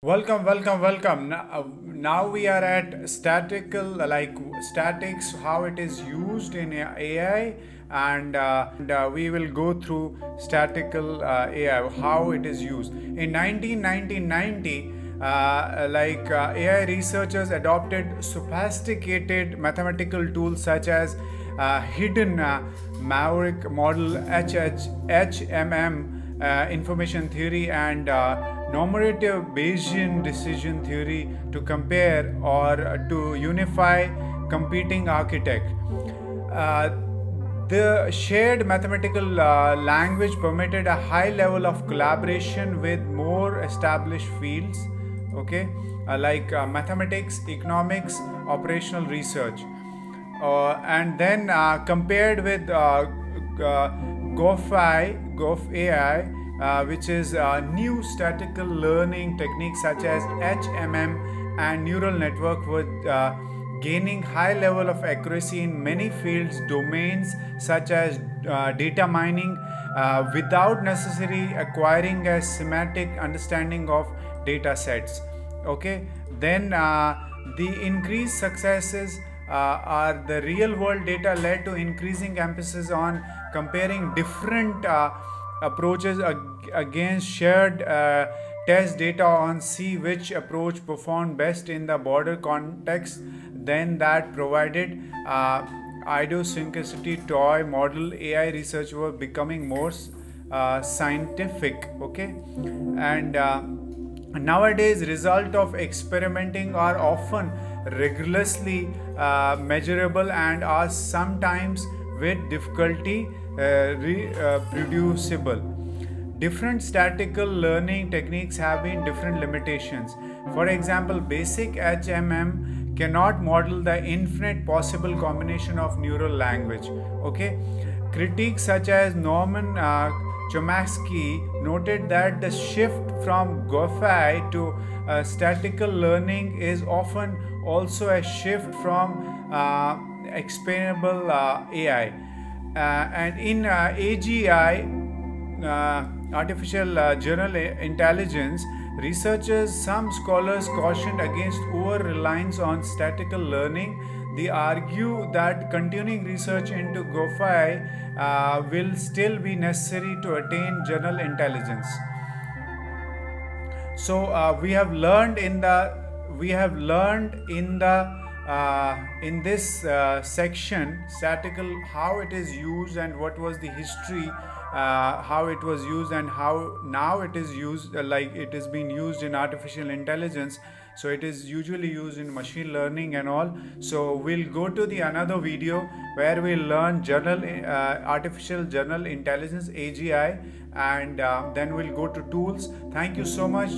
Welcome. Now we are at statical, like statics, how it is used in AI, and we will go through statical AI, how it is used. In 1990, AI researchers adopted sophisticated mathematical tools such as hidden Maverick model HMM, information theory, and normative Bayesian decision theory to compare or to unify competing architect. Uh, the shared mathematical language permitted a high level of collaboration with more established fields, okay, mathematics, economics, operational research, and then compared with GOF AI, which is new statistical learning techniques such as HMM and neural network with gaining high level of accuracy in many fields domains such as data mining without necessarily acquiring a semantic understanding of data sets. Okay, then the increased successes are the real world data led to increasing emphasis on comparing different approaches against shared test data on see which approach performed best in the broader context than that provided idiosyncrasy toy model. AI research were becoming more scientific, okay, and nowadays result of experimenting are often rigorously measurable and are sometimes with difficulty reproducible. Different statistical learning techniques have been different limitations. For example, basic HMM cannot model the infinite possible combination of neural language. Okay, critiques such as Norman Chomsky noted that the shift from GOFAI to statistical learning is often also a shift from explainable AI. And in AGI, artificial general intelligence, researchers, some scholars cautioned against over reliance on statistical learning. They argue that continuing research into GOFAI will still be necessary to attain general intelligence. So in this section statistical, how it is used and what was the history, how it was used and how now it is used, like it is being used in artificial intelligence. So it is usually used in machine learning and all. So we'll go to the another video where we'll learn artificial general intelligence, AGI, and then we'll go to tools. Thank you so much.